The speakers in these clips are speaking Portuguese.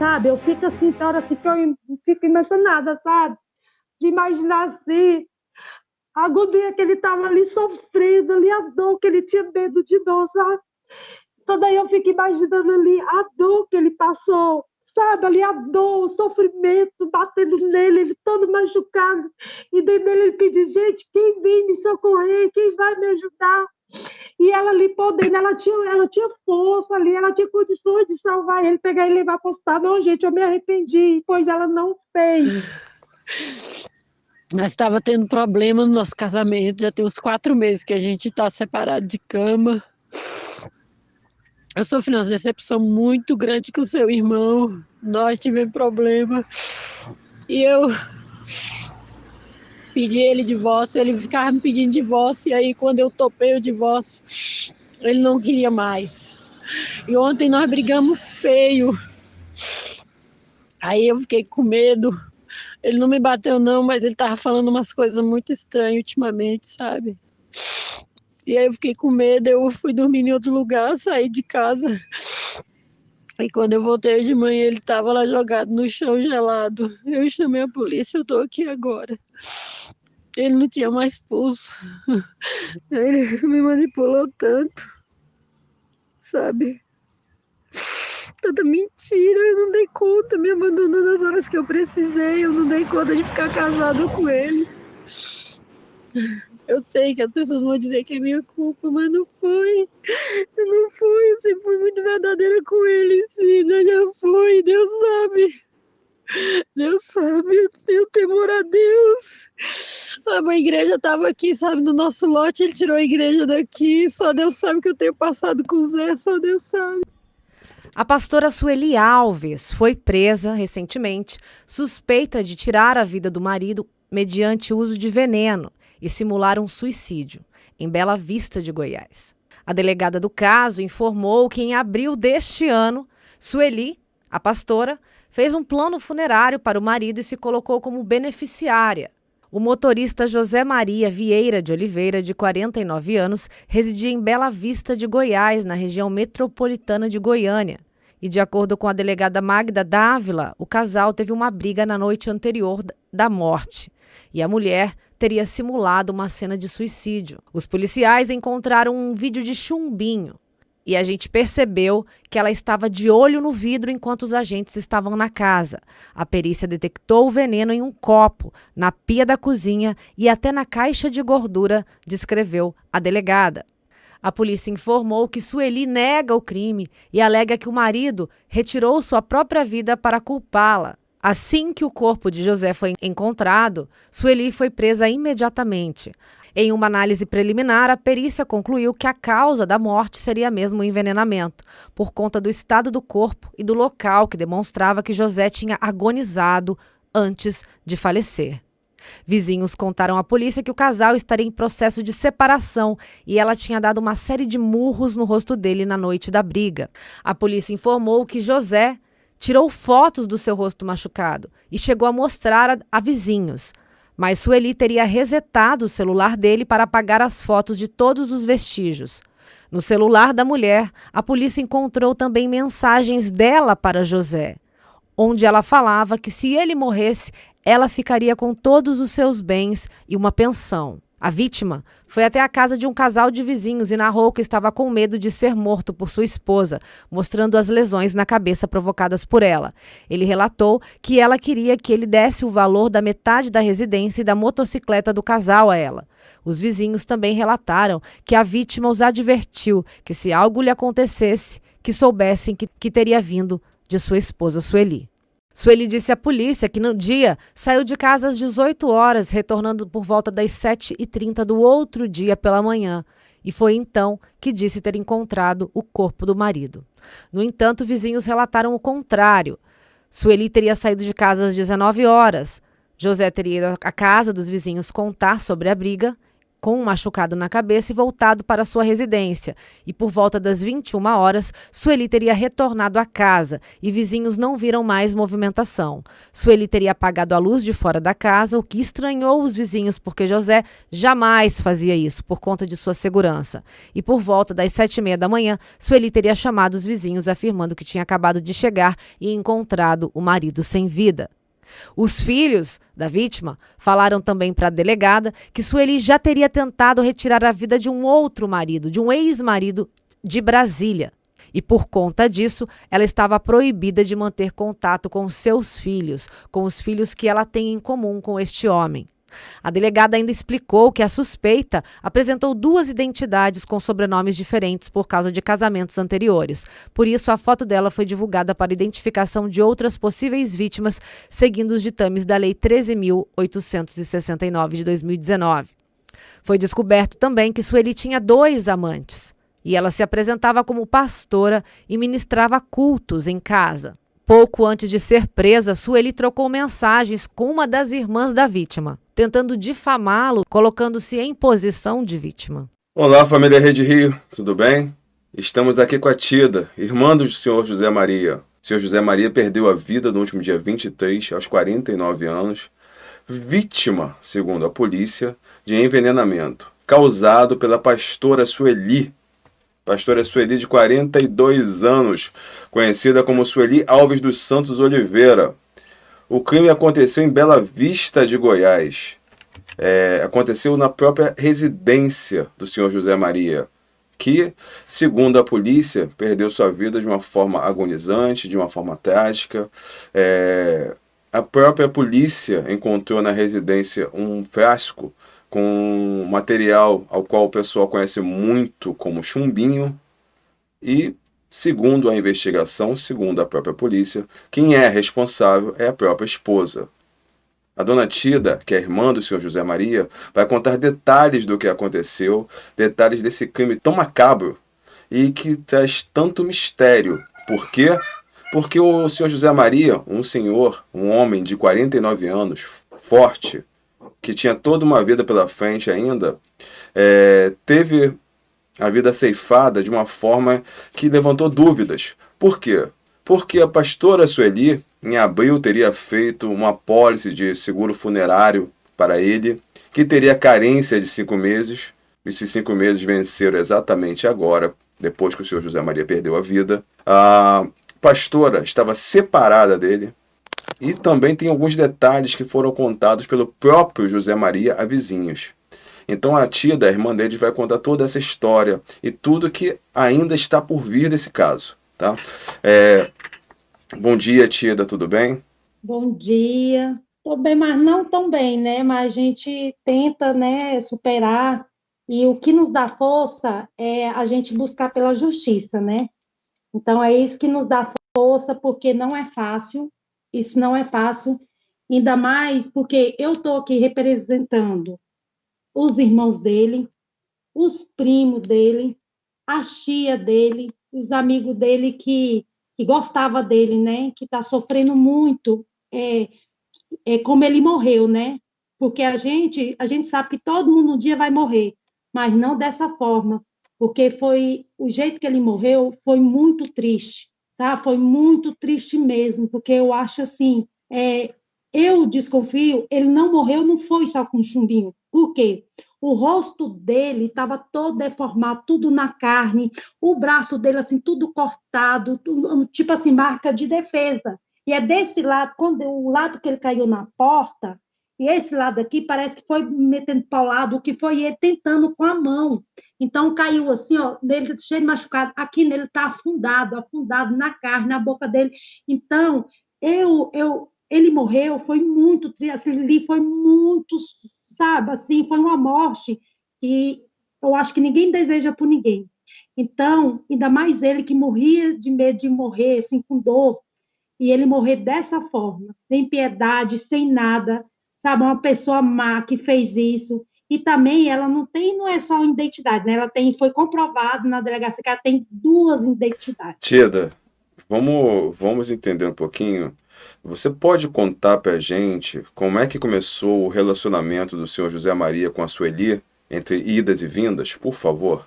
sabe? Eu fico assim, tem hora assim que eu fico emocionada, sabe? De imaginar assim, a agonia que ele estava ali sofrendo, ali a dor que ele tinha medo de dor, sabe? Então daí eu fico imaginando ali a dor que ele passou, sabe? Ali a dor, o sofrimento batendo nele, ele todo machucado. E dentro dele ele pediu, gente, quem vem me socorrer? Quem vai me ajudar? E ela ali podendo, ela tinha força ali, ela tinha condições de salvar ele, pegar e levar para o hospital. Não, gente, eu me arrependi, pois ela não fez. Nós estava tendo problema no nosso casamento, já tem uns 4 meses que a gente está separado de cama. Eu sofri uma decepção muito grande com o seu irmão. Nós tivemos problema. E eu pedi ele divórcio, ele ficava me pedindo divórcio. E aí, quando eu topei o divórcio, ele não queria mais. E ontem nós brigamos feio. Aí eu fiquei com medo. Ele não me bateu, não, mas ele tava falando umas coisas muito estranhas ultimamente, sabe? E aí eu fiquei com medo, eu fui dormir em outro lugar, saí de casa. E quando eu voltei de manhã, ele tava lá jogado no chão gelado. Eu chamei a polícia, eu tô aqui agora. Ele não tinha mais pulso. Ele me manipulou tanto, sabe? Tanta mentira, eu não dei conta, me abandonou nas horas que eu precisei, eu não dei conta de ficar casada com ele. Eu sei que as pessoas vão dizer que é minha culpa, mas não foi. Não foi, eu sempre fui muito verdadeira com ele, sim, né? Já foi, Deus sabe. Deus sabe, eu tenho temor a Deus. A igreja estava aqui, sabe, no nosso lote, ele tirou a igreja daqui. Só Deus sabe o que eu tenho passado com o Zé, só Deus sabe. A pastora Sueli Alves foi presa recentemente, suspeita de tirar a vida do marido mediante uso de veneno e simular um suicídio, em Bela Vista de Goiás. A delegada do caso informou que em abril deste ano, Sueli, a pastora, fez um plano funerário para o marido e se colocou como beneficiária. O motorista José Maria Vieira de Oliveira, de 49 anos, residia em Bela Vista de Goiás, na região metropolitana de Goiânia. E de acordo com a delegada Magda Dávila, o casal teve uma briga na noite anterior da morte. E a mulher teria simulado uma cena de suicídio. Os policiais encontraram um vídeo de chumbinho. E a gente percebeu que ela estava de olho no vidro enquanto os agentes estavam na casa. A perícia detectou o veneno em um copo, na pia da cozinha e até na caixa de gordura, descreveu a delegada. A polícia informou que Sueli nega o crime e alega que o marido retirou sua própria vida para culpá-la. Assim que o corpo de José foi encontrado, Sueli foi presa imediatamente. Em uma análise preliminar, a perícia concluiu que a causa da morte seria mesmo o envenenamento, por conta do estado do corpo e do local que demonstrava que José tinha agonizado antes de falecer. Vizinhos contaram à polícia que o casal estaria em processo de separação e ela tinha dado uma série de murros no rosto dele na noite da briga. A polícia informou que José tirou fotos do seu rosto machucado e chegou a mostrar a vizinhos. Mas Sueli teria resetado o celular dele para apagar as fotos de todos os vestígios. No celular da mulher, a polícia encontrou também mensagens dela para José, onde ela falava que se ele morresse, ela ficaria com todos os seus bens e uma pensão. A vítima foi até a casa de um casal de vizinhos e narrou que estava com medo de ser morto por sua esposa, mostrando as lesões na cabeça provocadas por ela. Ele relatou que ela queria que ele desse o valor da metade da residência e da motocicleta do casal a ela. Os vizinhos também relataram que a vítima os advertiu que se algo lhe acontecesse, que soubessem que teria vindo de sua esposa Sueli. Sueli disse à polícia que no dia saiu de casa às 18 horas, retornando por volta das 7h30 do outro dia pela manhã. E foi então que disse ter encontrado o corpo do marido. No entanto, vizinhos relataram o contrário. Sueli teria saído de casa às 19 horas. José teria ido à casa dos vizinhos contar sobre a briga, com um machucado na cabeça e voltado para sua residência. E por volta das 21 horas, Sueli teria retornado à casa e vizinhos não viram mais movimentação. Sueli teria apagado a luz de fora da casa, o que estranhou os vizinhos porque José jamais fazia isso por conta de sua segurança. E por volta das 7h30 da manhã, Sueli teria chamado os vizinhos afirmando que tinha acabado de chegar e encontrado o marido sem vida. Os filhos da vítima falaram também para a delegada que Sueli já teria tentado retirar a vida de um outro marido, de um ex-marido de Brasília. E por conta disso, ela estava proibida de manter contato com seus filhos, com os filhos que ela tem em comum com este homem. A delegada ainda explicou que a suspeita apresentou 2 identidades com sobrenomes diferentes por causa de casamentos anteriores. Por isso, a foto dela foi divulgada para identificação de outras possíveis vítimas, seguindo os ditames da Lei 13.869 de 2019. Foi descoberto também que Sueli tinha 2 amantes e ela se apresentava como pastora e ministrava cultos em casa. Pouco antes de ser presa, Sueli trocou mensagens com uma das irmãs da vítima, tentando difamá-lo, colocando-se em posição de vítima. Olá, família Rede Rio, tudo bem? Estamos aqui com a Tida, irmã do senhor José Maria. O senhor José Maria perdeu a vida no último dia 23, aos 49 anos, vítima, segundo a polícia, de envenenamento, causado pela pastora Sueli. Pastora Sueli, de 42 anos, conhecida como Sueli Alves dos Santos Oliveira. O crime aconteceu em Bela Vista de Goiás. Aconteceu na própria residência do senhor José Maria, que, segundo a polícia, perdeu sua vida de uma forma agonizante, de uma forma trágica. A própria polícia encontrou na residência um frasco com material ao qual o pessoal conhece muito como chumbinho e, segundo a investigação, segundo a própria polícia, quem é responsável é a própria esposa. A dona Tida, que é irmã do senhor José Maria, vai contar detalhes do que aconteceu, detalhes desse crime tão macabro e que traz tanto mistério. Por quê? Porque o senhor José Maria, um homem de 49 anos, forte, que tinha toda uma vida pela frente ainda, teve a vida ceifada de uma forma que levantou dúvidas. Por quê? Porque a pastora Sueli, em abril, teria feito uma apólice de seguro funerário para ele, que teria carência de 5 meses. Esses 5 meses venceram exatamente agora, depois que o senhor José Maria perdeu a vida. A pastora estava separada dele. E também tem alguns detalhes que foram contados pelo próprio José Maria a vizinhos. Então a Tida, a irmã dele, vai contar toda essa história e tudo que ainda está por vir desse caso. Tá? Bom dia, Tida, tudo bem? Bom dia. Estou bem, mas não tão bem, né? Mas a gente tenta, né, superar. E o que nos dá força é a gente buscar pela justiça, né? Então é isso que nos dá força, porque não é fácil. Isso não é fácil, ainda mais porque eu estou aqui representando os irmãos dele, os primos dele, a tia dele, os amigos dele que gostava dele, né? Que está sofrendo muito como ele morreu, né? Porque a gente sabe que todo mundo um dia vai morrer, mas não dessa forma, porque foi o jeito que ele morreu foi muito triste. Tá? Foi muito triste mesmo, porque eu acho assim, eu desconfio, ele não morreu, não foi só com chumbinho. Por quê? O rosto dele estava todo deformado, tudo na carne, o braço dele assim, tudo cortado, tudo, tipo assim, marca de defesa. E é desse lado, o lado que ele caiu na porta, e esse lado aqui parece que foi metendo para o lado, que foi ele tentando com a mão. Então, caiu assim, ó, nele cheio de machucado. Aqui nele está afundado na carne, na boca dele. Então, ele morreu, foi muito triste, assim, ali foi muito, sabe, assim, foi uma morte que eu acho que ninguém deseja por ninguém. Então, ainda mais ele que morria de medo de morrer, assim, com dor, e ele morrer dessa forma, sem piedade, sem nada, sabe, uma pessoa má que fez isso, e também ela não é só identidade, né? Ela foi comprovado na delegacia que ela tem 2 identidades. Tida, vamos entender um pouquinho. Você pode contar pra gente como é que começou o relacionamento do senhor José Maria com a Sueli? entre idas e vindas, por favor?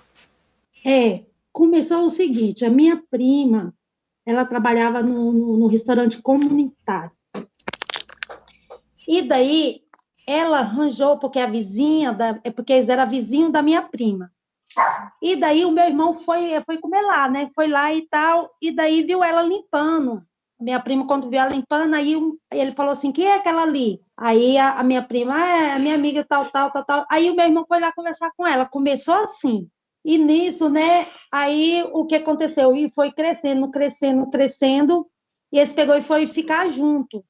Começou o seguinte, a minha prima, ela trabalhava no restaurante comunitário. E daí, ela arranjou, porque a vizinha, porque eles eram vizinhos da minha prima. E daí o meu irmão foi comer lá, né? Foi lá e tal, e daí viu ela limpando. Minha prima, quando viu ela limpando, aí ele falou assim, quem é aquela ali? Aí a minha prima, é a minha amiga tal, tal, tal, tal. Aí o meu irmão foi lá conversar com ela, começou assim. E nisso, né, aí o que aconteceu? E foi crescendo, crescendo, crescendo, e esse pegou e foi ficar junto,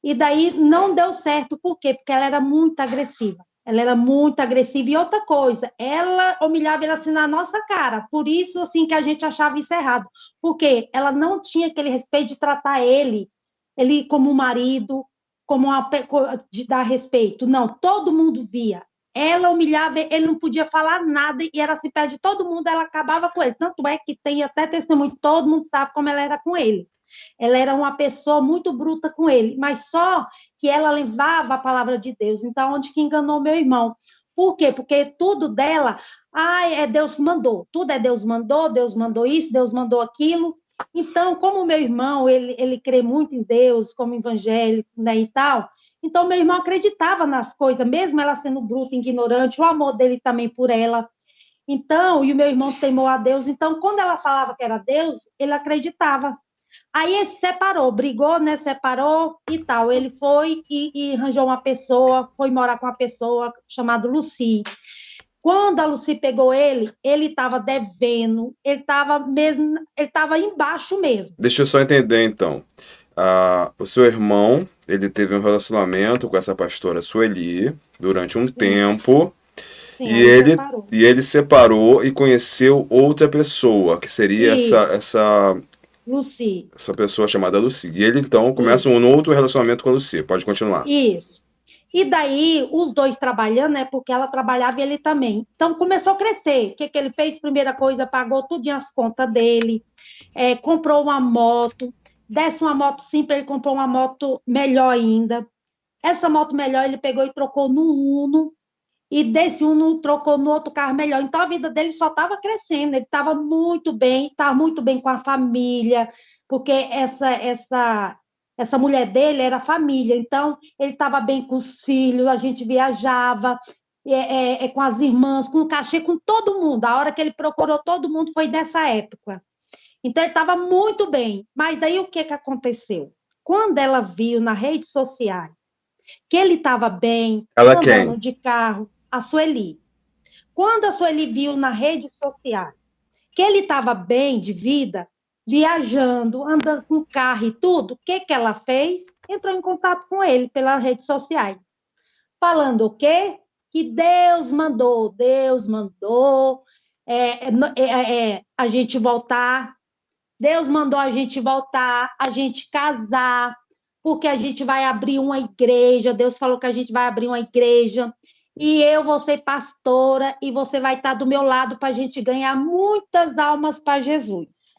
e daí não deu certo, por quê? Porque ela era muito agressiva. Ela era muito agressiva. E outra coisa, ela humilhava ele assim na nossa cara. Por isso, assim, que a gente achava isso errado. Porque ela não tinha aquele respeito de tratar ele como marido, de dar respeito. Não, todo mundo via. Ela humilhava, ele não podia falar nada e era assim, perto de todo mundo, ela acabava com ele. Tanto é que tem até testemunho, todo mundo sabe como ela era com ele. Ela era uma pessoa muito bruta com ele, mas só que ela levava a palavra de Deus. Então, onde que enganou meu irmão? Por quê? Porque tudo dela, Deus mandou. Tudo é Deus mandou isso, Deus mandou aquilo. Então, como o meu irmão, ele crê muito em Deus, como evangélico, né, e tal, então meu irmão acreditava nas coisas, mesmo ela sendo bruta, ignorante, o amor dele também por ela. Então, e o meu irmão temou a Deus, então quando ela falava que era Deus, ele acreditava. Aí ele se separou, brigou, né? Separou e tal. Ele foi e arranjou uma pessoa, foi morar com uma pessoa chamada Lucy. Quando a Lucy pegou ele estava devendo, ele estava embaixo mesmo. Deixa eu só entender, então. O seu irmão, ele teve um relacionamento com essa pastora Sueli durante um tempo. Sim, E aí ele, separou. e ele separou e conheceu outra pessoa, que seria Lucy. essa pessoa chamada Lucy. E ele, então, começa Isso. um outro relacionamento com a Lucy. Pode continuar. Isso. E daí, os dois trabalhando, né? Porque ela trabalhava e ele também. Então, começou a crescer. O que ele fez? Primeira coisa, pagou tudo as contas dele, comprou uma moto. Desse uma moto simples, ele comprou uma moto melhor ainda. Essa moto melhor ele pegou e trocou no Uno. E desse Uno trocou no outro carro melhor. Então, a vida dele só estava crescendo. Ele estava muito bem com a família, porque essa mulher dele era família, então ele estava bem com os filhos, a gente viajava com as irmãs, com o cachê, com todo mundo. A hora que ele procurou todo mundo foi dessa época. Então ele estava muito bem. Mas daí o que aconteceu? Quando ela viu nas redes sociais que ele estava bem, Ela andando quem? de carro, a Sueli. Quando a Sueli viu nas redes sociais que ele estava bem de vida, viajando, andando com carro e tudo, o que ela fez? Entrou em contato com ele pelas redes sociais, falando o quê? Que Deus mandou a gente voltar, Deus mandou a gente voltar, a gente casar, porque a gente vai abrir uma igreja, Deus falou que a gente vai abrir uma igreja, e eu vou ser pastora, e você vai estar do meu lado para a gente ganhar muitas almas para Jesus.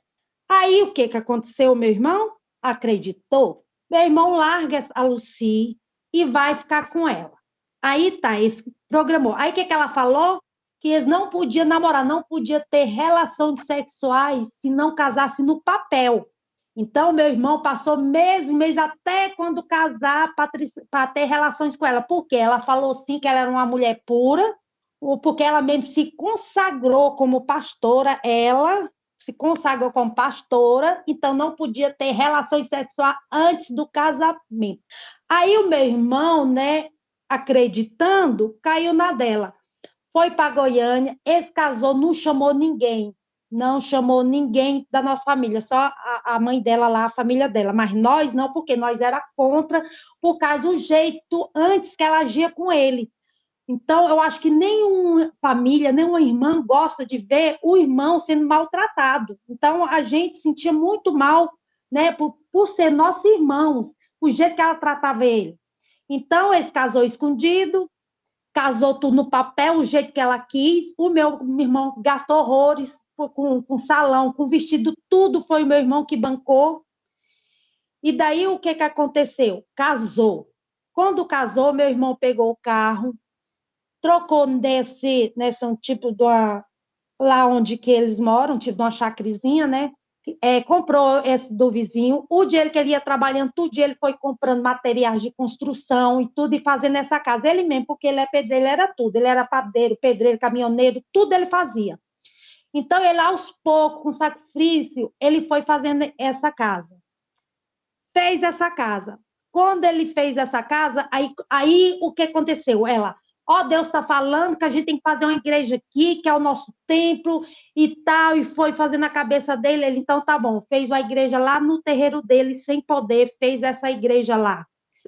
Aí, o que aconteceu, meu irmão? Acreditou? Meu irmão larga a Lucy e vai ficar com ela. Aí tá, esse programou. Aí, o que ela falou? Que eles não podiam namorar, não podiam ter relações sexuais se não casasse no papel. Então, meu irmão passou meses até quando casar para ter relações com ela. Por quê? Ela falou sim que ela era uma mulher pura, porque ela mesmo se consagrou como pastora, então não podia ter relações sexuais antes do casamento. Aí o meu irmão, né, acreditando, caiu na dela. Foi para Goiânia, esse casou, não chamou ninguém da nossa família, só a mãe dela lá, a família dela, mas nós não, porque nós era contra, por causa do jeito antes que ela agia com ele. Então, eu acho que nenhuma família, nenhuma irmã gosta de ver o irmão sendo maltratado. Então, a gente sentia muito mal, né, por ser nossos irmãos, o jeito que ela tratava ele. Então, esse casou escondido, casou tudo no papel, o jeito que ela quis. O meu irmão gastou horrores com salão, com vestido, tudo foi o meu irmão que bancou. E daí o que aconteceu? Casou. Quando casou, meu irmão pegou o carro, trocou nesse um tipo de lá onde que eles moram, tipo uma chacrezinha, né? Comprou esse do vizinho. O dinheiro que ele ia trabalhando, todo dia ele foi comprando materiais de construção e tudo, e fazendo essa casa. Ele mesmo, porque ele é pedreiro, ele era tudo. Ele era padeiro, pedreiro, caminhoneiro, tudo ele fazia. Então, ele, aos poucos, com sacrifício, ele foi fazendo essa casa. Fez essa casa. Quando ele fez essa casa, aí o que aconteceu? Ela, Deus está falando que a gente tem que fazer uma igreja aqui, que é o nosso templo e tal, e foi fazendo a cabeça dele. Ele, então, tá bom, fez a igreja lá no terreiro dele, sem poder, fez essa igreja lá.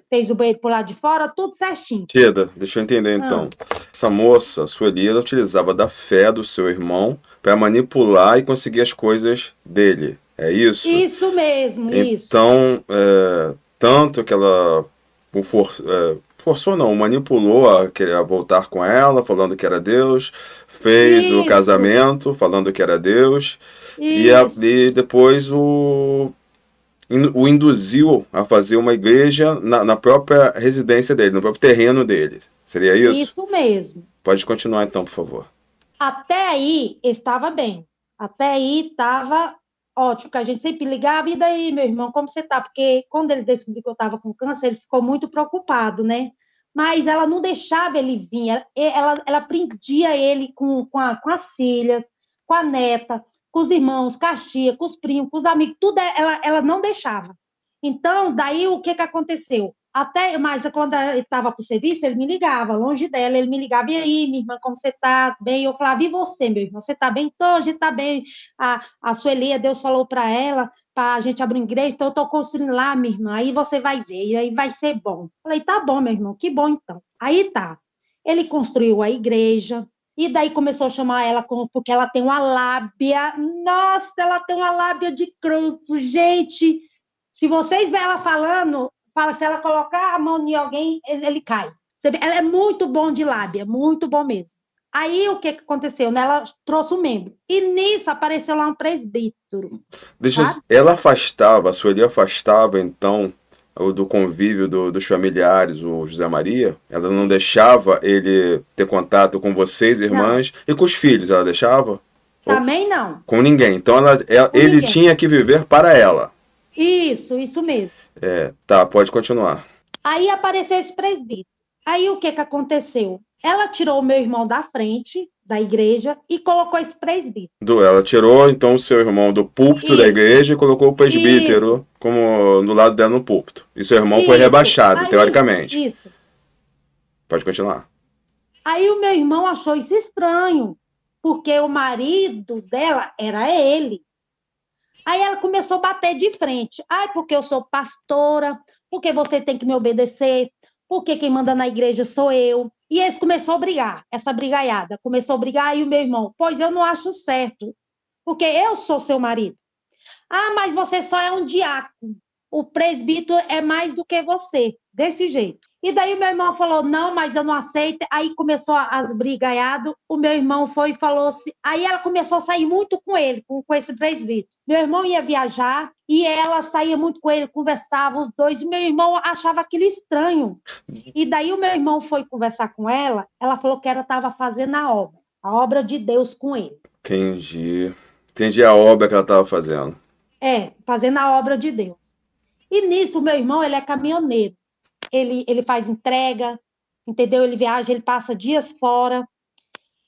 Fez o banheiro por lá de fora, tudo certinho. Tida, deixa eu entender então. Essa moça, Sueli, ela utilizava da fé do seu irmão para manipular e conseguir as coisas dele. É isso? Isso mesmo, isso. Então, tanto que ela forçou não, manipulou a voltar com ela, falando que era Deus, fez o casamento, falando que era Deus, e depois o induziu a fazer uma igreja na própria residência dele, no próprio terreno dele. Seria isso? Isso mesmo. Pode continuar então, por favor. Até aí estava bem. Até aí estava ótimo, porque a gente sempre ligava, e daí, meu irmão, como você tá? Porque quando ele descobriu que eu estava com câncer, ele ficou muito preocupado, né? Mas ela não deixava ele vir, ela prendia ele com as filhas, com a neta, com os irmãos, com a tia, com os primos, com os amigos, tudo ela não deixava. Então, daí o que aconteceu? Mas quando ele estava para o serviço, ele me ligava, longe dela, ele me ligava, e aí, minha irmã, como você está? Bem? Eu falava, e você, meu irmão, você está bem? Tô, a gente está bem. A Sueli, Deus falou para ela, para a gente abrir uma igreja, então eu estou construindo lá, minha irmã, aí você vai ver, e aí vai ser bom. Falei, tá bom, meu irmão, que bom então. Aí tá, ele construiu a igreja, e daí começou a chamar ela porque ela tem uma lábia, nossa, ela tem uma lábia de crânio, gente, se vocês verem ela falando, se ela colocar a mão em alguém, ele cai. Ela é muito bom de lábia, muito bom mesmo. Aí o que aconteceu? Ela trouxe um membro. E nisso apareceu lá um presbítero. Ela afastava, a Sueli afastava, então, do convívio dos familiares, o José Maria? Ela não deixava ele ter contato com vocês, irmãs, não. E com os filhos, ela deixava? Também não. Com ninguém. Então ele tinha que viver para ela. Isso mesmo. Tá, pode continuar. Aí apareceu esse presbítero. Aí o que aconteceu? Ela tirou o meu irmão da frente da igreja e colocou esse presbítero. Ela tirou, então, o seu irmão do púlpito da igreja e colocou o presbítero como do lado dela no púlpito. E seu irmão foi rebaixado, teoricamente. Isso. Pode continuar. Aí o meu irmão achou isso estranho, porque o marido dela era ele. Aí ela começou a bater de frente. Porque eu sou pastora, porque você tem que me obedecer, porque quem manda na igreja sou eu. E eles começaram a brigar, essa brigaiada. Começou a brigar, e o meu irmão, pois eu não acho certo, porque eu sou seu marido. Mas você só é um diácono. O presbítero é mais do que você, desse jeito. E daí o meu irmão falou, não, mas eu não aceito. Aí começou as brigaiadas, o meu irmão foi e falou assim, aí ela começou a sair muito com ele, com esse presbítero. Meu irmão ia viajar e ela saía muito com ele, conversava os dois, e meu irmão achava aquilo estranho. E daí o meu irmão foi conversar com ela falou que ela estava fazendo a obra de Deus com ele. Entendi a obra que ela estava fazendo. Fazendo a obra de Deus. E nisso, o meu irmão, ele é caminhoneiro. Ele faz entrega, entendeu? Ele viaja, ele passa dias fora.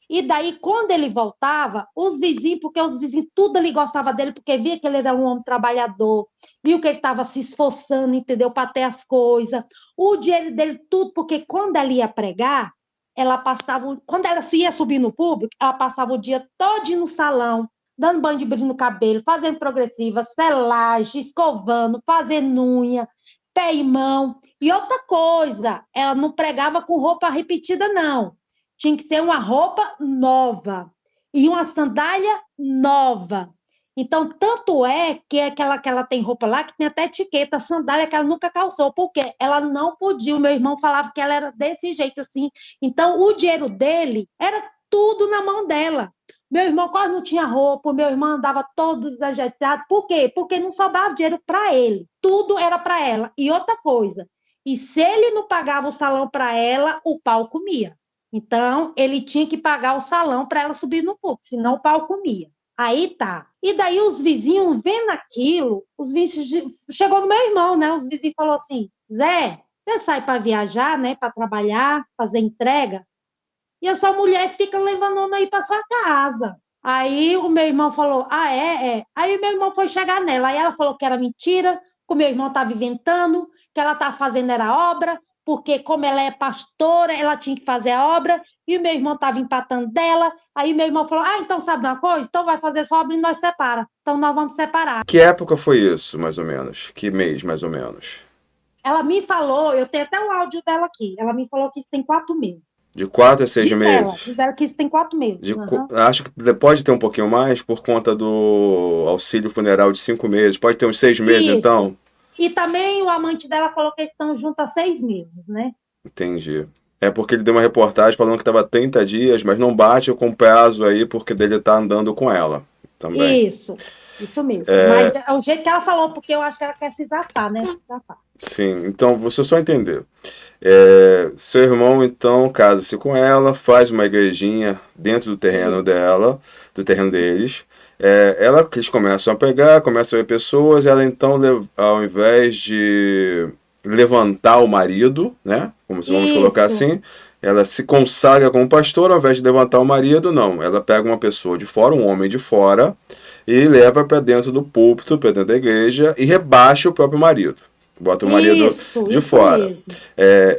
E daí, quando ele voltava, os vizinhos, porque os vizinhos, tudo ali gostava dele, porque via que ele era um homem trabalhador, viu que ele estava se esforçando, entendeu? Para ter as coisas. O dinheiro dele, tudo, porque quando ela ia pregar, quando ela ia subir no público, ela passava o dia todo no salão, dando banho de brilho no cabelo, fazendo progressiva, selagem, escovando, fazendo unha, pé e mão. E outra coisa, ela não pregava com roupa repetida, não. Tinha que ser uma roupa nova e uma sandália nova. Então, tanto é que ela tem roupa lá que tem até etiqueta, sandália que ela nunca calçou, porque ela não podia. O meu irmão falava que ela era desse jeito assim. Então, o dinheiro dele era tudo na mão dela. Meu irmão quase não tinha roupa, meu irmão andava todo desajeitado. Por quê? Porque não sobrava dinheiro para ele. Tudo era para ela. E outra coisa, e se ele não pagava o salão para ela, o pau comia. Então, ele tinha que pagar o salão para ela subir no púlpito, senão o pau comia. Aí tá. E daí os vizinhos vendo aquilo, os vizinhos chegou no meu irmão, né? Os vizinhos falou assim: Zé, você sai para viajar, né? Para trabalhar, fazer entrega, e a sua mulher fica levando o homem aí para sua casa. Aí o meu irmão falou: ah, é? Aí o meu irmão foi chegar nela. Aí ela falou que era mentira, que o meu irmão estava inventando, que ela estava fazendo era obra, porque como ela é pastora, ela tinha que fazer a obra, e o meu irmão estava empatando dela. Aí o meu irmão falou: ah, então sabe de uma coisa? Então vai fazer sua obra e nós separa. Então nós vamos separar. Que época foi isso, mais ou menos? Que mês, mais ou menos? Ela me falou, eu tenho até o áudio dela aqui, ela me falou que isso tem 4 meses. De 4 a 6 meses. Diz ela que isso tem 4 meses. Acho que pode ter um pouquinho mais por conta do auxílio funeral de 5 meses. Pode ter uns 6 meses, isso. Então. E também o amante dela falou que eles estão juntos há 6 meses, né? Entendi. É porque ele deu uma reportagem falando que estava 30 dias, mas não bate com o prazo aí porque dele tá andando com ela também. Isso mesmo. Mas é o jeito que ela falou, porque eu acho que ela quer se zafar, né? Se zafar. Sim, então você só entender. Seu irmão então casa-se com ela, faz uma igrejinha dentro do terreno dela, do terreno deles. Eles começam a pegar, começam a ver pessoas, ela então, ao invés de levantar o marido, né? Como se vamos colocar assim, ela se consagra como pastora, ao invés de levantar o marido, não. Ela pega uma pessoa de fora, um homem de fora, e leva para dentro do púlpito, para dentro da igreja, e rebaixa o próprio marido. Bota o marido de fora.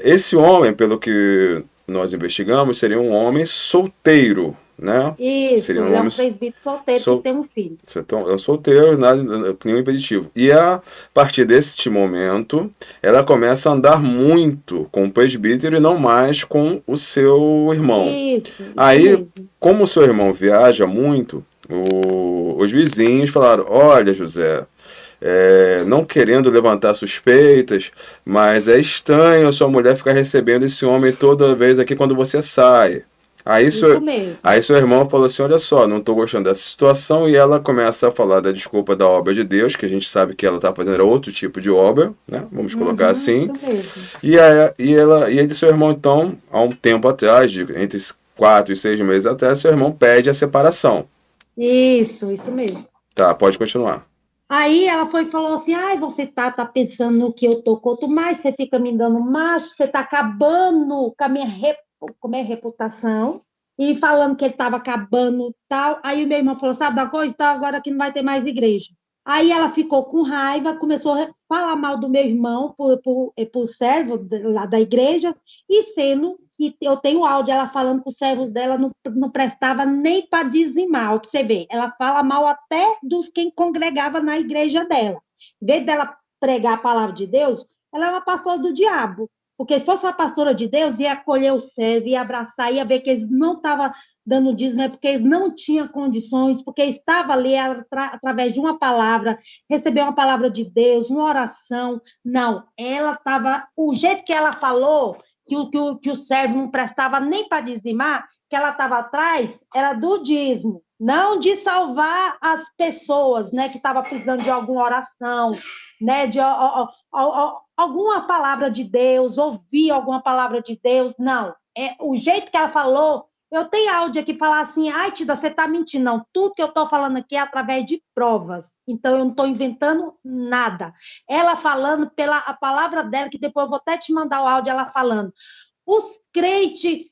Esse homem, pelo que nós investigamos, seria um homem solteiro, né? Isso, seria ele é um presbítero solteiro que tem um filho. Então, é um solteiro, nada, nenhum impeditivo. E a partir deste momento, ela começa a andar muito com o presbítero e não mais com o seu irmão. Isso aí, mesmo. Como o seu irmão viaja muito, os vizinhos falaram: olha, José, não querendo levantar suspeitas, mas é estranho a sua mulher ficar recebendo esse homem toda vez aqui quando você sai. Aí seu irmão falou assim: olha só, não estou gostando dessa situação, e ela começa a falar da desculpa da obra de Deus, que a gente sabe que ela está fazendo outro tipo de obra, né? Vamos colocar assim. Isso mesmo. E seu irmão, então, há um tempo atrás, entre 4 e 6 meses atrás, seu irmão pede a separação. Isso mesmo. Tá, pode continuar. Aí ela foi e falou assim: ai, você tá pensando no que eu tô, quanto mais você fica me dando macho, você tá acabando com a minha reputação, e falando que ele estava acabando tal. Aí o meu irmão falou: sabe da coisa? Então agora que não vai ter mais igreja. Aí ela ficou com raiva, começou a falar mal do meu irmão por servo lá da igreja, e sendo que eu tenho áudio ela falando que os servos dela não prestava nem para dizimar, para você ver. Ela fala mal até dos quem congregava na igreja dela. Em vez dela pregar a palavra de Deus, ela é uma pastora do diabo. Porque se fosse uma pastora de Deus, ia acolher o servo, ia abraçar, ia ver que eles não estavam dando dízimo, é porque eles não tinham condições, porque estava ali através de uma palavra, receber uma palavra de Deus, uma oração. Não, ela estava... O jeito que ela falou, que o servo não prestava nem para dizimar, que ela estava atrás, era do dízimo, não de salvar as pessoas, né, que estavam precisando de alguma oração, né, de alguma palavra de Deus, ouvir alguma palavra de Deus, não. O jeito que ela falou, eu tenho áudio aqui falar assim: ai, Tida, você está mentindo. Não, tudo que eu estou falando aqui é através de provas, então eu não estou inventando nada. Ela falando pela a palavra dela, que depois eu vou até te mandar o áudio, ela falando: os crentes...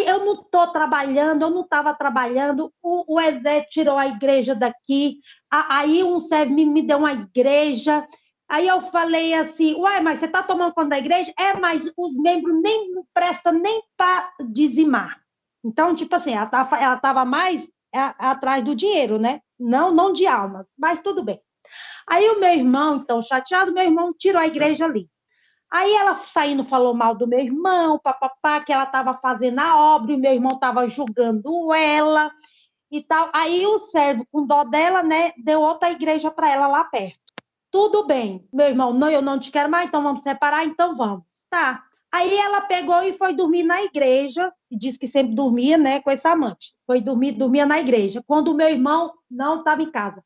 Eu não estou trabalhando, eu não estava trabalhando, o exército tirou a igreja daqui, aí um servo me deu uma igreja, aí eu falei assim: uai, mas você está tomando conta da igreja? Mas os membros nem prestam nem para dizimar. Então, tipo assim, ela estava mais atrás do dinheiro, né? Não de almas, mas tudo bem. Aí o meu irmão, então, chateado, meu irmão tirou a igreja ali. Aí ela saindo falou mal do meu irmão, papapá, que ela estava fazendo a obra, e o meu irmão estava julgando ela e tal. Aí o servo, com dó dela, né, deu outra igreja para ela lá perto. Tudo bem, meu irmão, não, eu não te quero mais, então vamos separar, então vamos. Tá. Aí ela pegou e foi dormir na igreja, e disse que sempre dormia, né, com esse amante. Dormia na igreja, quando o meu irmão não estava em casa.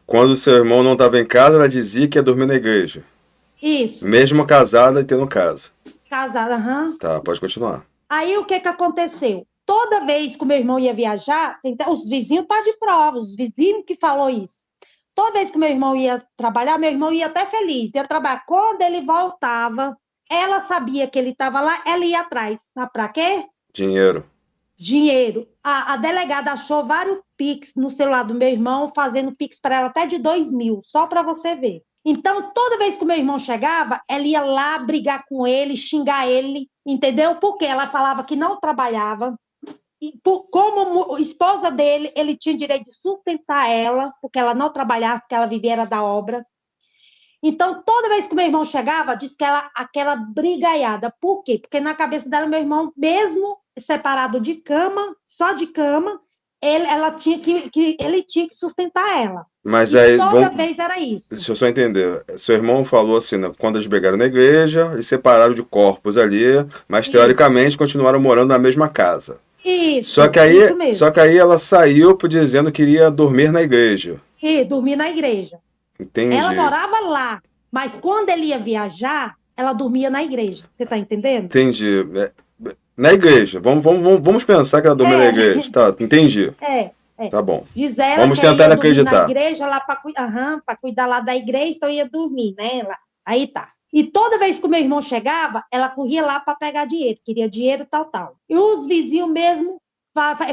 Quando o seu irmão não estava em casa, ela dizia que ia dormir na igreja. Isso. Mesmo casada e tendo casa. Casada, aham. Tá, pode continuar. Aí o que aconteceu? Toda vez que o meu irmão ia viajar, os vizinhos estavam de prova, os vizinhos que falou isso. Toda vez que o meu irmão ia trabalhar, meu irmão ia até feliz, ia trabalhar. Quando ele voltava, ela sabia que ele estava lá, ela ia atrás. Sabe para quê? Dinheiro. Dinheiro. A delegada achou vários Pix no celular do meu irmão, fazendo Pix para ela até de 2.000, só para você ver. Então, toda vez que o meu irmão chegava, ela ia lá brigar com ele, xingar ele, entendeu? Porque ela falava que não trabalhava. E como esposa dele, ele tinha direito de sustentar ela, porque ela não trabalhava, porque ela vivia era da obra. Então, toda vez que meu irmão chegava, disse que aquela brigaiada. Por quê? Porque na cabeça dela, meu irmão, mesmo separado de cama, só de cama, ele tinha que sustentar ela. Mas E aí, toda vez era isso. deixa eu só entender. Seu irmão falou assim, né, quando eles brigaram na igreja, eles separaram de corpos ali, mas Isso. teoricamente continuaram morando na mesma casa. Isso, Só que isso mesmo. aí ela saiu dizendo que iria dormir na igreja. E dormir na igreja. Entendi. Ela morava lá, mas quando ele ia viajar, ela dormia na igreja. Você tá entendendo? Entendi. Na igreja. Vamos pensar que ela dormia na igreja. Tá, entendi. Tá bom. Diz ela Vamos que ela tentar ia dormir acreditar. na igreja lá para cuidar lá da igreja, então ia dormir, né? Aí tá. E toda vez que o meu irmão chegava, ela corria lá para pegar dinheiro, queria dinheiro, tal. E os vizinhos mesmo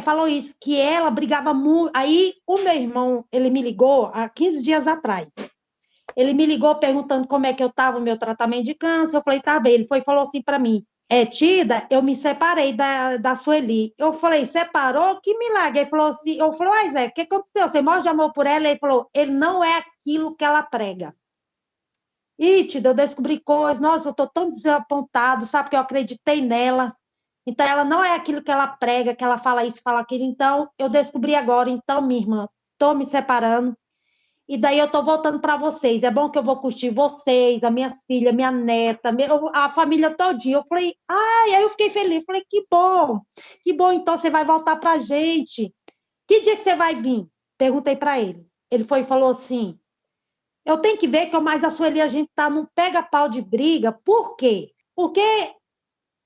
falou isso, que ela brigava muito. Aí o meu irmão, ele me ligou há 15 dias atrás. Ele me ligou perguntando como é que eu estava, o meu tratamento de câncer. Eu falei, tá bem. Ele falou assim para mim, Tida, eu me separei da Sueli. Eu falei, separou? Que milagre. Ele falou assim, eu falei, Zé, o que aconteceu? Você morre de amor por ela? Ele falou, ele não é aquilo que ela prega. Tida, eu descobri coisas, nossa, eu estou tão desapontado, sabe, que eu acreditei nela. Então, ela não é aquilo que ela prega, que ela fala isso, fala aquilo. Então, eu descobri agora. Então, minha irmã, estou me separando. E daí eu tô voltando para vocês. É bom que eu vou curtir vocês, as minhas filhas, minha neta, a família todinha. Eu falei, aí eu fiquei feliz. Falei, que bom, então você vai voltar pra gente. Que dia que você vai vir? Perguntei para ele. Ele foi e falou assim, eu tenho que ver que eu mais a Sueli, a gente tá num pega-pau de briga. Por quê? Porque,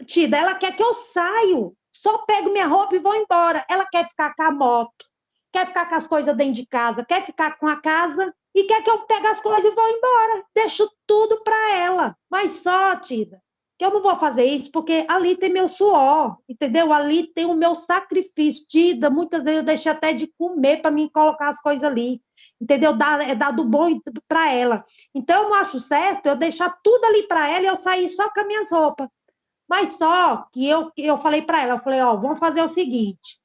Tida, ela quer que eu saio. Só pego minha roupa e vou embora. Ela quer ficar com a moto, quer ficar com as coisas dentro de casa, quer ficar com a casa e quer que eu pegue as coisas e vou embora. Deixo tudo para ela. Mas só, Tida, que eu não vou fazer isso porque ali tem meu suor, entendeu? Ali tem o meu sacrifício. Tida, muitas vezes eu deixei até de comer para mim colocar as coisas ali, entendeu? É dado bom para ela. Então, eu não acho certo eu deixar tudo ali para ela e eu sair só com as minhas roupas. Mas só que eu falei para ela, eu falei, vamos fazer o seguinte,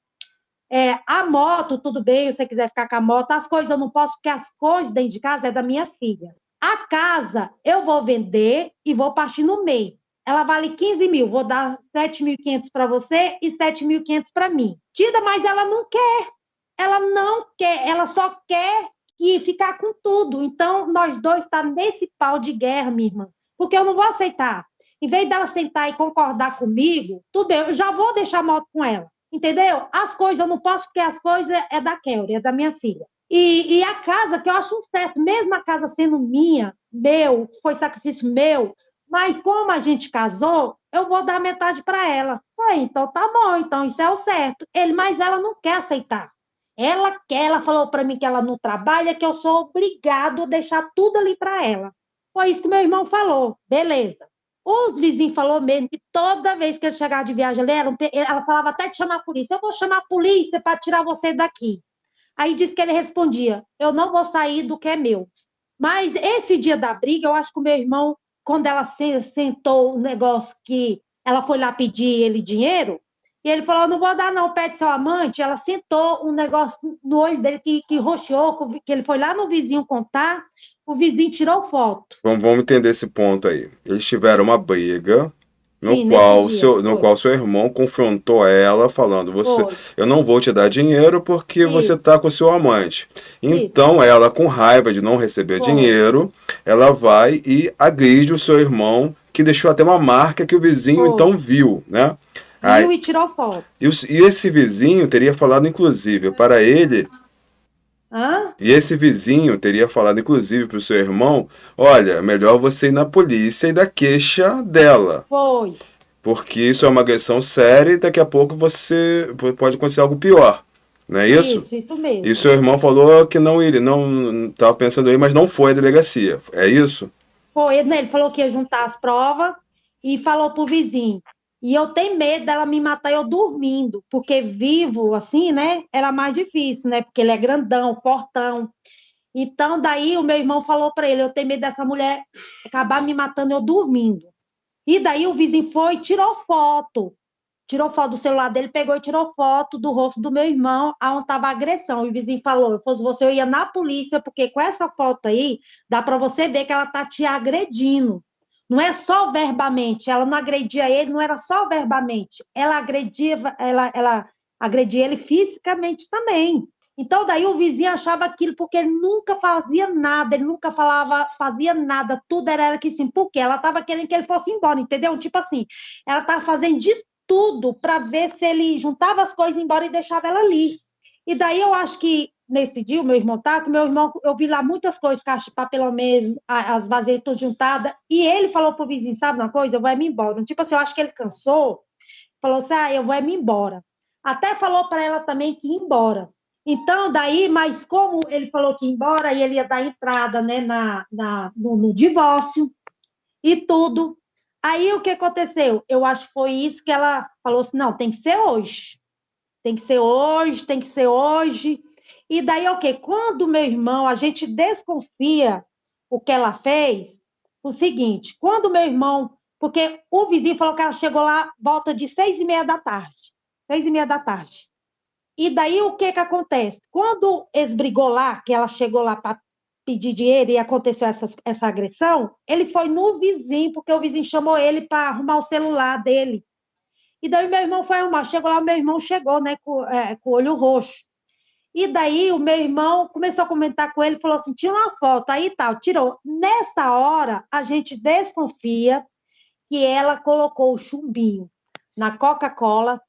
a moto, tudo bem, se você quiser ficar com a moto, as coisas eu não posso, porque as coisas dentro de casa é da minha filha. A casa eu vou vender e vou partir no meio. Ela vale 15 mil, vou dar 7.500 para você e 7.500 para mim. Tida, mas ela não quer. Ela não quer, ela só quer ficar com tudo. Então, nós dois tá nesse pau de guerra, minha irmã, porque eu não vou aceitar. Em vez dela sentar e concordar comigo, tudo bem, eu já vou deixar a moto com ela. Entendeu? As coisas eu não posso, porque as coisas é da Kelly, é da minha filha. E a casa, que eu acho um certo, mesmo a casa sendo minha, meu, foi sacrifício meu, mas como a gente casou, eu vou dar metade para ela. Falei, então tá bom, então isso é o certo. Mas ela não quer aceitar. Ela quer, ela falou para mim que ela não trabalha, que eu sou obrigado a deixar tudo ali para ela. Foi isso que meu irmão falou. Beleza. Os vizinhos falaram mesmo que toda vez que ele chegava de viagem, ela falava até de chamar a polícia. Eu vou chamar a polícia para tirar você daqui. Aí disse que ele respondia, eu não vou sair do que é meu. Mas esse dia da briga, eu acho que o meu irmão, quando ela sentou o negócio que ela foi lá pedir ele dinheiro, e ele falou, não vou dar não, pede seu amante. Ela sentou um negócio no olho dele que roxeou, que ele foi lá no vizinho contar, o vizinho tirou foto. Vamos entender esse ponto aí. Eles tiveram uma briga no Sim, qual seu irmão confrontou ela, falando, eu não vou te dar dinheiro porque você está com o seu amante. Então, ela, com raiva de não receber dinheiro, ela vai e agride o seu irmão, que deixou até uma marca que o vizinho então viu, né? Viu e tirou foto. E esse vizinho teria falado, inclusive, para ele... E esse vizinho teria falado, inclusive, para o seu irmão, olha, melhor você ir na polícia e dar queixa dela. Foi. porque isso é uma agressão séria e daqui a pouco você pode acontecer algo pior. Não é isso? Isso mesmo. E seu irmão falou que não iria, não estava pensando em ir, mas não foi à delegacia. É isso? Foi, né? Ele falou que ia juntar as provas e falou pro vizinho. E eu tenho medo dela me matar eu dormindo, porque vivo, assim, né? Era mais difícil, né? Porque ele é grandão, fortão. Então, daí o meu irmão falou para ele: eu tenho medo dessa mulher acabar me matando eu dormindo. E daí o vizinho foi e tirou foto. Tirou foto do celular dele, pegou e tirou foto do rosto do meu irmão, onde estava a agressão. E o vizinho falou: se fosse você, eu ia na polícia, porque com essa foto aí, dá para você ver que ela está te agredindo. Não é só verbamente, ela não agredia ele, não era só verbamente, ela agredia ele fisicamente também. Então, daí o vizinho achava aquilo, porque ele nunca fazia nada, ele nunca fazia nada, tudo era ela que sim, porque ela estava querendo que ele fosse embora, entendeu? Tipo assim, ela estava fazendo de tudo para ver se ele juntava as coisas embora e deixava ela ali. E daí eu acho que nesse dia, o meu irmão tá, com meu irmão, eu vi lá muitas coisas, caixa de papel mesmo, as vasilhas todas juntadas, e ele falou pro vizinho: sabe uma coisa, eu vou me embora. Tipo assim, eu acho que ele cansou, falou assim: eu vou me embora. Até falou para ela também que ia embora. Então, daí, mas como ele falou que ia embora, e ele ia dar entrada, né, no divórcio e tudo. Aí, o que aconteceu? Eu acho que foi isso que ela falou assim: não, tem que ser hoje. Tem que ser hoje, tem que ser hoje. E daí, o quê? Quando meu irmão, a gente desconfia o que ela fez, o seguinte: quando meu irmão, porque o vizinho falou que ela chegou lá volta de 6:30 da tarde. 6:30 da tarde. E daí, o que acontece? Quando eles brigou lá, que ela chegou lá para pedir dinheiro e aconteceu essa agressão, ele foi no vizinho, porque o vizinho chamou ele para arrumar o celular dele. E daí meu irmão foi arrumar. Chegou lá, meu irmão chegou, né, com o olho roxo. E daí o meu irmão começou a comentar com ele, falou assim: tira uma foto, aí tal, tirou. Nessa hora, a gente desconfia que ela colocou o chumbinho na Coca-Cola,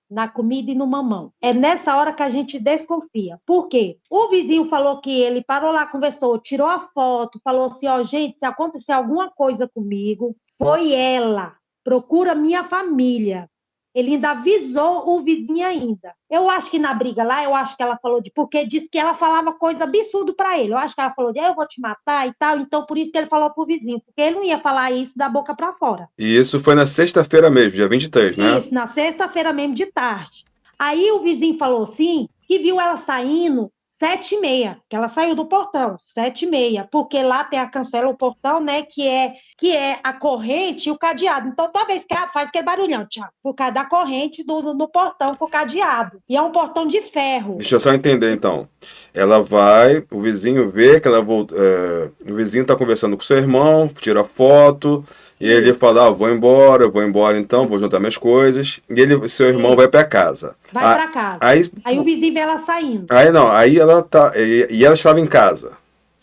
na comida e no mamão. É nessa hora que a gente desconfia. Por quê? O vizinho falou que ele parou lá, conversou, tirou a foto, falou assim: ó, gente, se acontecer alguma coisa comigo, foi ela. Procura minha família. Ele ainda avisou o vizinho ainda. Eu acho que na briga lá, eu acho que ela falou porque disse que ela falava coisa absurda para ele. Eu acho que ela falou eu vou te matar e tal. Então, por isso que ele falou pro vizinho, porque ele não ia falar isso da boca para fora. E isso foi na sexta-feira mesmo, dia 23, né? Isso, na sexta-feira mesmo, de tarde. Aí o vizinho falou assim, que viu ela saindo 7:30, que ela saiu do portão, 7:30, porque lá tem a cancela, o portão, né, que é a corrente e o cadeado. Então, toda vez que ela faz aquele barulhão, tchau, por causa da corrente no portão com o cadeado. E é um portão de ferro. Deixa eu só entender, então. Ela vai, o vizinho vê que ela o vizinho está conversando com seu irmão, tira foto, e ele fala: vou embora então, vou juntar minhas coisas. E seu irmão vai para casa. Vai para casa. Aí o vizinho vê ela saindo. Aí ela tá. E ela estava em casa.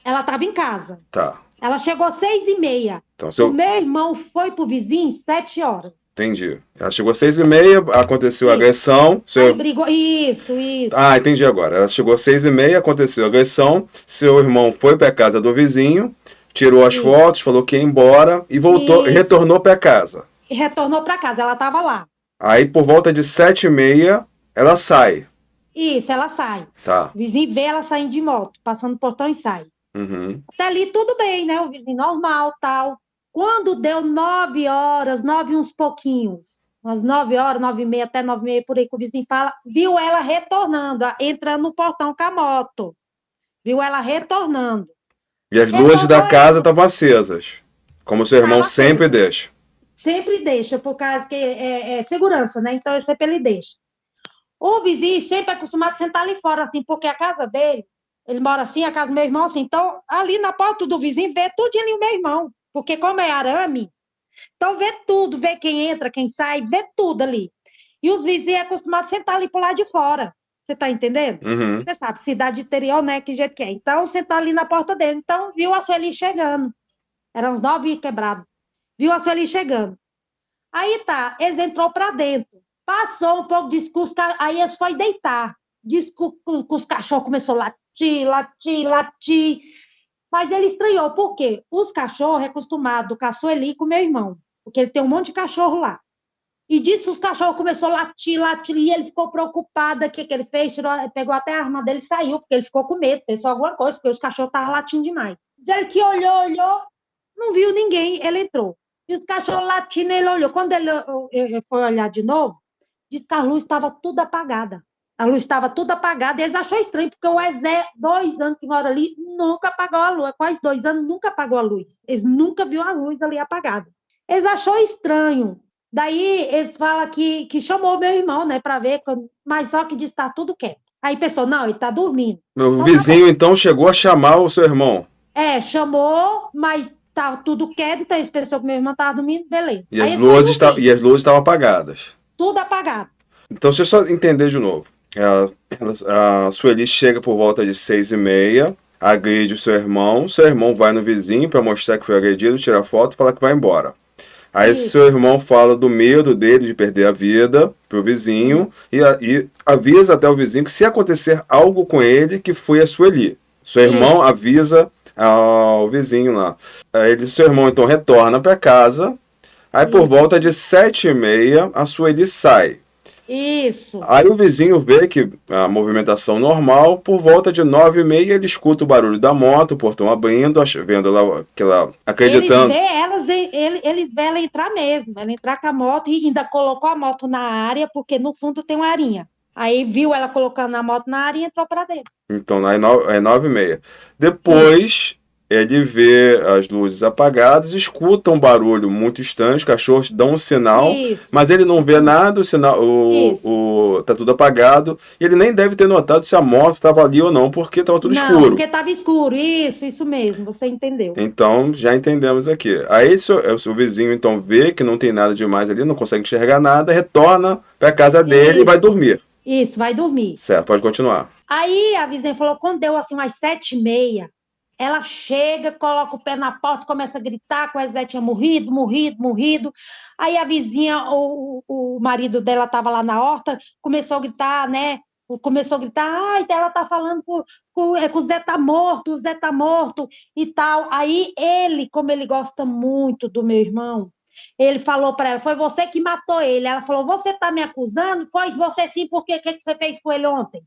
Ela estava em casa. Tá. Ela chegou 6:30. Então, o meu irmão foi pro vizinho 7 horas. Entendi. Ela chegou 6:30, aconteceu a agressão. Aí brigou. Isso. Ah, entendi agora. Ela chegou 6:30, aconteceu a agressão. Seu irmão foi para casa do vizinho, tirou as fotos, falou que ia embora e voltou, retornou para casa. Retornou para casa, ela estava lá. Aí, por volta de 7:30, ela sai. Isso, ela sai. Tá. O vizinho vê ela saindo de moto, passando o portão e sai. Uhum. Até ali tudo bem, né? O vizinho normal, tal. Quando deu 9 horas, 9 e uns pouquinhos, umas 9 horas, 9:30, até 9:30, por aí que o vizinho fala, viu ela retornando, entrando no portão com a moto. Viu ela retornando. E as luzes da casa estavam acesas, como seu irmão sempre deixa. Sempre deixa, por causa que é segurança, né? Então, sempre ele deixa. O vizinho sempre é acostumado a sentar ali fora, assim, porque a casa dele, ele mora assim, a casa do meu irmão, assim, então, ali na porta do vizinho, vê tudo ali o meu irmão, porque como é arame, então vê tudo, vê quem entra, quem sai, vê tudo ali. E os vizinhos é acostumados a sentar ali por lá de fora, você tá entendendo? Uhum. Você sabe, cidade interior, né, que jeito que é. Então, sentar ali na porta dele, então, viu a Sueli chegando, eram uns 9 quebrados, viu a Sueli chegando. Aí tá, eles entrou para dentro. Passou um pouco de discurso, aí eles foram deitar. Os cachorros começaram a latir. Mas ele estranhou, por quê? Os cachorros é acostumado com a Sueli e com o meu irmão, porque ele tem um monte de cachorro lá. E disse que os cachorros começaram a latir, e ele ficou preocupado. O que ele fez? Pegou até a arma dele e saiu, porque ele ficou com medo, pensou alguma coisa, porque os cachorros estavam latindo demais. Diz ele que olhou, não viu ninguém, ele entrou. E os cachorros latindo, ele olhou. Quando ele foi olhar de novo, disse que a luz estava tudo apagada. A luz estava tudo apagada, e eles acharam estranho, porque o Ezé, 2 anos que mora ali, nunca apagou a luz, quase 2 anos, nunca apagou a luz. Eles nunca viram a luz ali apagada. Eles acharam estranho. Daí eles falam que chamou meu irmão, né, para ver, mas só que disse que tá tudo quieto. Aí pensou, não, ele tá dormindo. O vizinho, então, chegou a chamar o seu irmão. Chamou, mas tava tudo quieto, então eles pensaram que meu irmão tava dormindo, beleza. E as luzes estavam apagadas. Tudo apagado. Então, deixa eu só entender de novo. A Sueli chega por volta de 6h30, agride o seu irmão vai no vizinho para mostrar que foi agredido, tira foto e fala que vai embora. Aí seu irmão fala do medo dele de perder a vida pro vizinho e avisa até o vizinho que se acontecer algo com ele, que foi a Sueli. Seu irmão avisa ao vizinho lá. Aí seu irmão então retorna para casa. Aí por volta de 7h30 a Sueli sai. Isso. Aí o vizinho vê que a movimentação normal, por volta de 9h30 ele escuta o barulho da moto, o portão abrindo, vendo lá acreditando. Eles vê ela entrar mesmo, ela entrar com a moto e ainda colocou a moto na área, porque no fundo tem uma arinha. Aí viu ela colocando a moto na área e entrou para dentro. Então é 9h30. Depois ele vê as luzes apagadas, escuta um barulho muito estranho, os cachorros dão um sinal, mas ele não vê nada, o sinal, tá tudo apagado, e ele nem deve ter notado se a moto estava ali ou não, porque estava tudo escuro. Não, porque estava escuro, isso mesmo, você entendeu. Então, já entendemos aqui. Aí o vizinho então vê que não tem nada demais ali, não consegue enxergar nada, retorna para a casa dele e vai dormir. Isso, vai dormir. Certo, pode continuar. Aí a vizinha falou, quando deu assim umas 7h30, ela chega, coloca o pé na porta, começa a gritar que o Zé tinha morrido. Aí a vizinha, o marido dela estava lá na horta, começou a gritar, né? Ai, ela tá falando que o Zé tá morto, e tal. Aí ele, como ele gosta muito do meu irmão, ele falou para ela, foi você que matou ele. Ela falou, você tá me acusando? Foi você sim, por quê? O que você fez com ele ontem?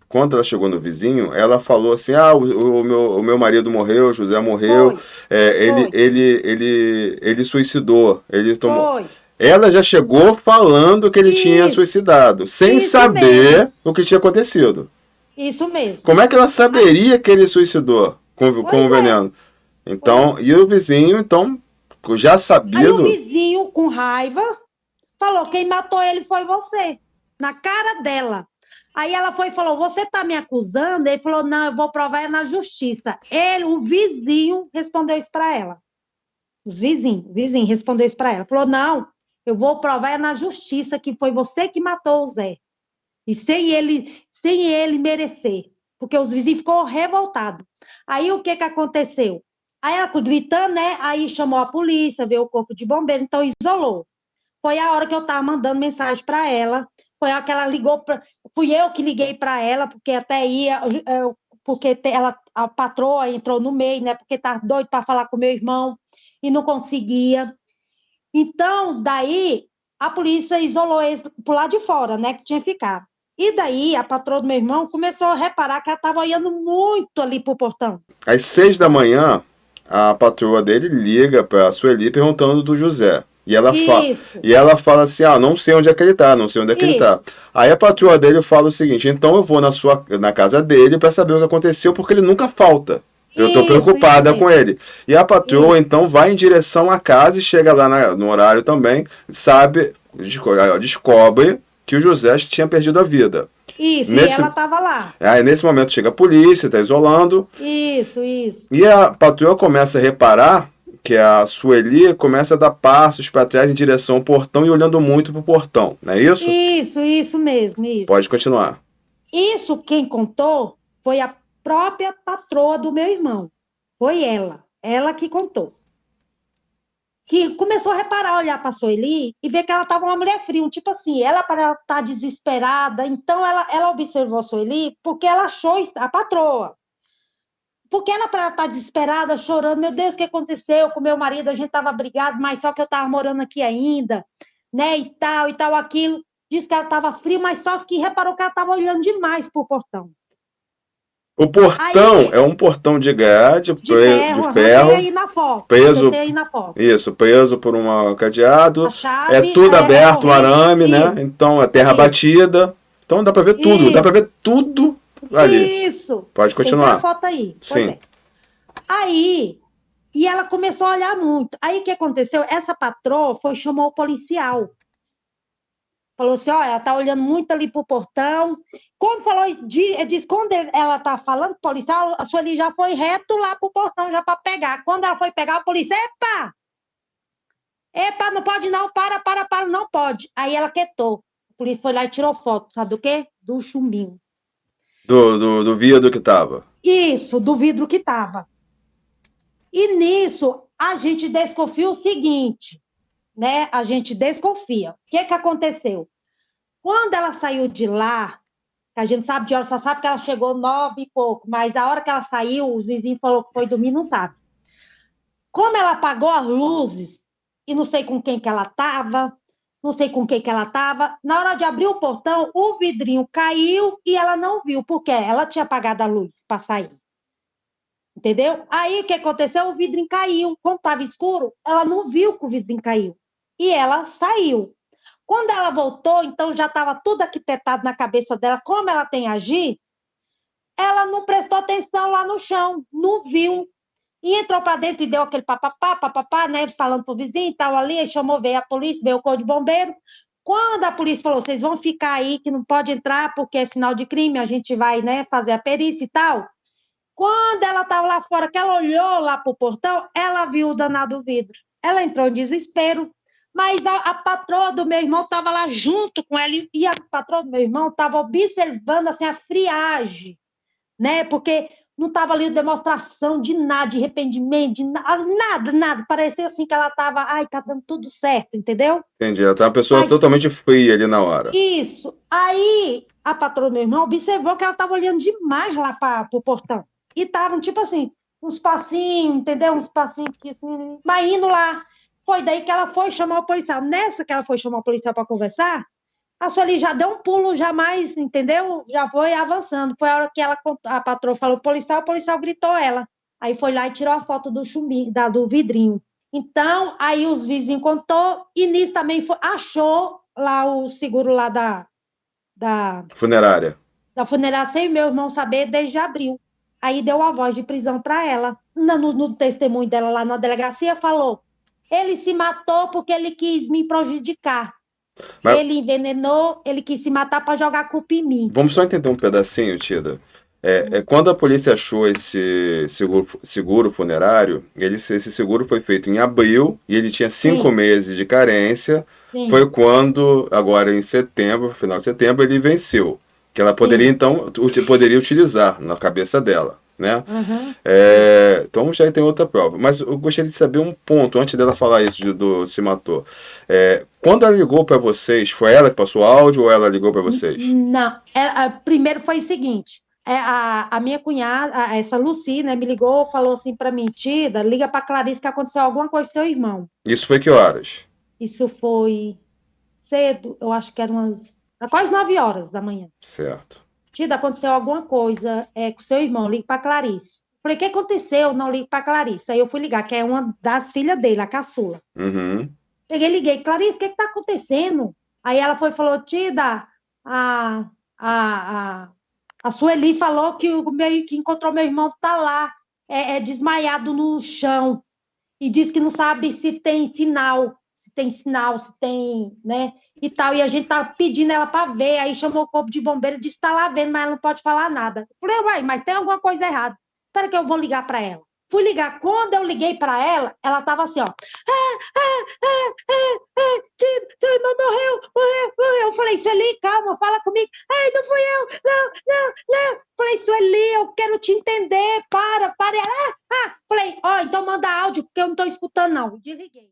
Quando ela chegou no vizinho, ela falou assim, o meu marido morreu, José morreu, ele suicidou, ele tomou... Foi. Ela já chegou falando que ele tinha suicidado, sem saber o que tinha acontecido. Isso mesmo. Como é que ela saberia que ele suicidou com o veneno? Então, e o vizinho, então, já sabido... Aí o vizinho, com raiva, falou, quem matou ele foi você, na cara dela. Aí ela foi e falou, você tá me acusando? Ele falou, não, eu vou provar na justiça. O vizinho, respondeu isso para ela. O vizinho respondeu isso para ela. Falou, não, eu vou provar na justiça que foi você que matou o Zé. E sem ele merecer. Porque os vizinhos ficou revoltados. Aí o que aconteceu? Aí ela foi gritando, né? Aí chamou a polícia, veio o corpo de bombeiro, então isolou. Foi a hora que eu estava mandando mensagem para ela. Foi a que ela ligou, fui eu que liguei para ela, porque até ia, porque a patroa entrou no meio, né? Porque estava doido para falar com meu irmão e não conseguia. Então, daí, a polícia isolou eles por lá de fora, né? Que tinha ficado. E daí, a patroa do meu irmão começou a reparar que ela estava olhando muito ali pro portão. Às 6h, a patroa dele liga para a Sueli perguntando do José. E ela fala assim, não sei onde é que ele tá, Aí a patroa dele fala o seguinte, então eu vou na casa dele para saber o que aconteceu, porque ele nunca falta. Eu estou preocupada com ele. E a patroa, então, vai em direção à casa e chega lá no horário também, descobre que o José tinha perdido a vida. Isso, e ela estava lá. Aí, nesse momento, chega a polícia, está isolando. Isso. E a patroa começa a reparar que a Sueli começa a dar passos para trás em direção ao portão e olhando muito para o portão, não é isso? Isso mesmo. Pode continuar. Isso quem contou foi a própria patroa do meu irmão. Foi ela que contou. Que começou a reparar, olhar para a Sueli e ver que ela estava uma mulher fria, tipo assim, ela para estar desesperada, então ela observou a Sueli porque ela achou a patroa. Porque ela para estar desesperada, chorando, meu Deus, o que aconteceu com meu marido? A gente estava brigado, mas só que eu estava morando aqui ainda. né, e tal, aquilo. Disse que ela estava fria, mas só que reparou que ela estava olhando demais pro portão. O portão Aí, é um portão de grade, de de ferro, tem ferro, aí na foto. preso, Tem aí na foto. isso, preso por um A cadeado. É chave tudo é aberto, um corrente. arame, né? Isso, Então, é terra isso, batida. Então, dá pra ver tudo. Dá pra isso, ver tudo ali. isso. Pode Tem até a continuar. foto aí. Pois Sim. é. Aí, e ela começou a olhar muito. Aí, o que aconteceu? Essa patroa chamou o policial. Falou assim, ó, ela tá olhando muito ali pro portão. Quando falou, disse, quando ela tá falando, o policial, a Sueli já foi reto lá pro portão, já para pegar. Quando ela foi pegar, o policial, epa, não pode não, para, não pode. Aí ela quietou. O polícia foi lá e tirou foto, sabe do quê? Do chumbinho. Do vidro que tava. Isso, do vidro que tava. E nisso, a gente desconfia o seguinte, né? A gente desconfia. O que aconteceu? Quando ela saiu de lá, que a gente sabe de hora, só sabe que ela chegou 9 e pouco, mas a hora que ela saiu, os vizinhos falaram que foi dormir, não sabe. Como ela apagou as luzes, e não sei com quem que ela estava, na hora de abrir o portão, o vidrinho caiu e ela não viu, porque ela tinha apagado a luz para sair. Entendeu? Aí, o que aconteceu? O vidrinho caiu. Como estava escuro, ela não viu que o vidrinho caiu. E ela saiu. Quando ela voltou, então já estava tudo arquitetado na cabeça dela, como ela tem a agir, ela não prestou atenção lá no chão, não viu. E entrou para dentro e deu aquele papapá, né, falando pro vizinho e tal ali, chamou, veio a polícia, veio o corpo de bombeiro. Quando a polícia falou, vocês vão ficar aí, que não pode entrar porque é sinal de crime, a gente vai, né, fazer a perícia e tal. Quando ela estava lá fora, que ela olhou lá pro portão, ela viu o danado vidro. Ela entrou em desespero, mas a patroa do meu irmão estava lá junto com ela, e a patroa do meu irmão estava observando assim, a friagem, né? Porque não estava ali demonstração de nada, de arrependimento, de nada. Parecia assim que ela estava, ai, tá dando tudo certo, entendeu? Entendi. Ela tá uma pessoa Mas totalmente fria ali na hora. isso. Aí a patroa do meu irmão observou que ela estava olhando demais lá para o portão. E estavam, tipo assim, uns passinhos, entendeu? Uns passinhos que assim, mas indo lá. Foi daí que ela foi chamar o policial. Nessa que ela foi chamar o policial para conversar, a Sueli já deu um pulo, já mais, entendeu? Já foi avançando. Foi a hora que a patroa falou o policial gritou ela. Aí foi lá e tirou a foto do chumbinho, do vidrinho. Então, aí os vizinhos contou, e nisso também achou lá o seguro lá da Funerária. funerária, sem meu irmão saber, desde abril. Aí deu a voz de prisão para ela. No testemunho dela lá na delegacia, falou: ele se matou porque ele quis me prejudicar. Mas Ele envenenou, ele quis se matar para jogar a culpa em mim. vamos só entender um pedacinho, Tida. Quando a polícia achou esse seguro funerário, esse seguro foi feito em abril e ele tinha 5 Sim. meses de carência. Sim. Foi quando, agora em setembro, final de setembro, ele venceu. Que ela poderia, Sim. então, poderia utilizar na cabeça dela, né? Uhum. Então já tem outra prova. Mas eu gostaria de saber um ponto, antes dela falar isso do se matou. Quando ela ligou para vocês, foi ela que passou áudio ou ela ligou para vocês? Não. Primeiro foi o seguinte: a minha cunhada, essa Lucy, né, me ligou, falou assim para mim: Tida, liga para Clarice que aconteceu alguma coisa com seu irmão. Isso foi que horas? Isso foi cedo, eu acho que eram quase 9 horas da manhã. Certo. Tida, aconteceu alguma coisa com seu irmão, liga para Clarice. Falei: o que aconteceu? Não, liga para Clarice. Aí eu fui ligar, que é uma das filhas dele, a caçula. Uhum. Peguei e liguei: Clarice, o que está acontecendo? Aí ela falou: Tida, a Sueli falou que que encontrou meu irmão, tá lá, desmaiado no chão, e disse que não sabe se tem sinal, se tem, né, e tal, e a gente tá pedindo ela para ver. Aí chamou o corpo de bombeiro e disse que tá lá vendo, mas ela não pode falar nada. Eu falei: uai, mas tem alguma coisa errada. Espera que eu vou ligar para ela. Fui ligar. Quando eu liguei para ela, ela tava assim, ó: seu irmão morreu. Eu falei: Sueli, calma, fala comigo. Ai, não fui eu, não. Falei: Sueli, eu quero te entender, para. Ela, falei: ó, então manda áudio, porque eu não tô escutando, não. Desliguei.